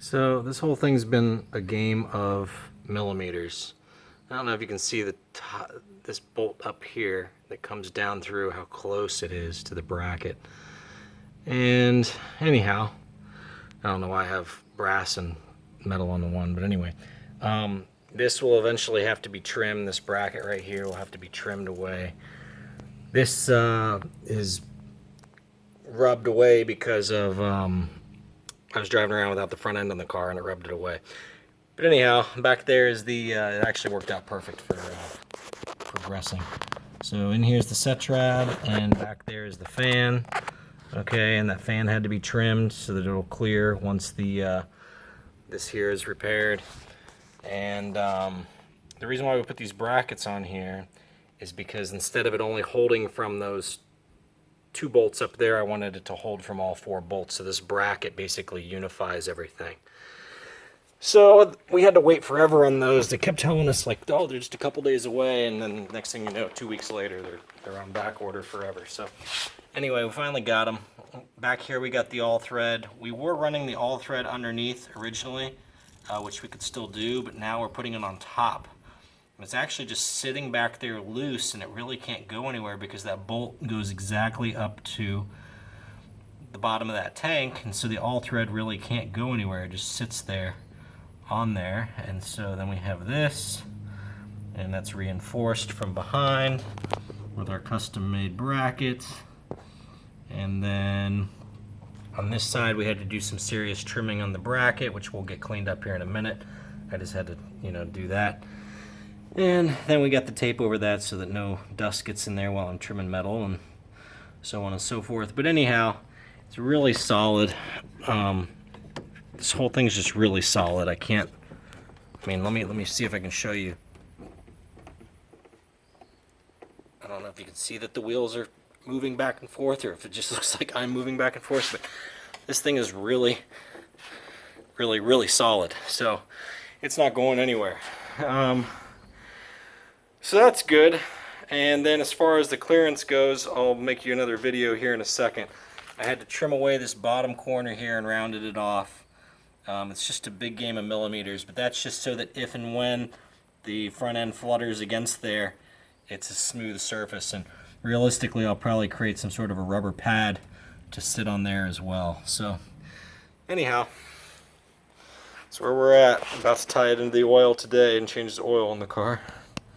So this whole thing's been a game of millimeters. I don't know if you can see this bolt up here that comes down through, how close it is to the bracket. And anyhow, I don't know why I have brass and metal on the one, but anyway, this will eventually have to be trimmed. This bracket right here will have to be trimmed away. This is rubbed away because of I was driving around without the front end on the car and it rubbed it away. But anyhow, back there is the, it actually worked out perfect for progressing. So in here's the Setrad, and back there is the fan. Okay, and that fan had to be trimmed so that it'll clear once the this here is repaired. And the reason why we put these brackets on here is because instead of it only holding from those 2 bolts up there, I wanted it to hold from all 4 bolts. So this bracket basically unifies everything. So we had to wait forever on those. They kept telling us like, oh, they're just a couple days away, and then next thing you know, 2 weeks later, they're on back order forever. So anyway, we finally got them. Back here we got the all thread. We were running the all thread underneath originally, which we could still do, but now we're putting it on top. It's actually just sitting back there loose, and it really can't go anywhere because that bolt goes exactly up to the bottom of that tank, and so the all thread really can't go anywhere. It just sits there on there. And so then we have this, and that's reinforced from behind with our custom made brackets. And then on this side we had to do some serious trimming on the bracket, which we'll get cleaned up here in a minute. I just had to, do that. And then we got the tape over that so that no dust gets in there while I'm trimming metal and so on and so forth. But anyhow, it's really solid. This whole thing is just really solid. Let me see if I can show you. I don't know if you can see that the wheels are moving back and forth, or if it just looks like I'm moving back and forth, but this thing is really, really, really solid. So it's not going anywhere. So that's good. And then as far as the clearance goes, I'll make you another video here in a second. I had to trim away this bottom corner here and rounded it off. It's just a big game of millimeters, but that's just so that if and when the front end flutters against there, it's a smooth surface. And realistically, I'll probably create some sort of a rubber pad to sit on there as well. So anyhow, that's where we're at. I'm about to tie it into the oil today and change the oil in the car.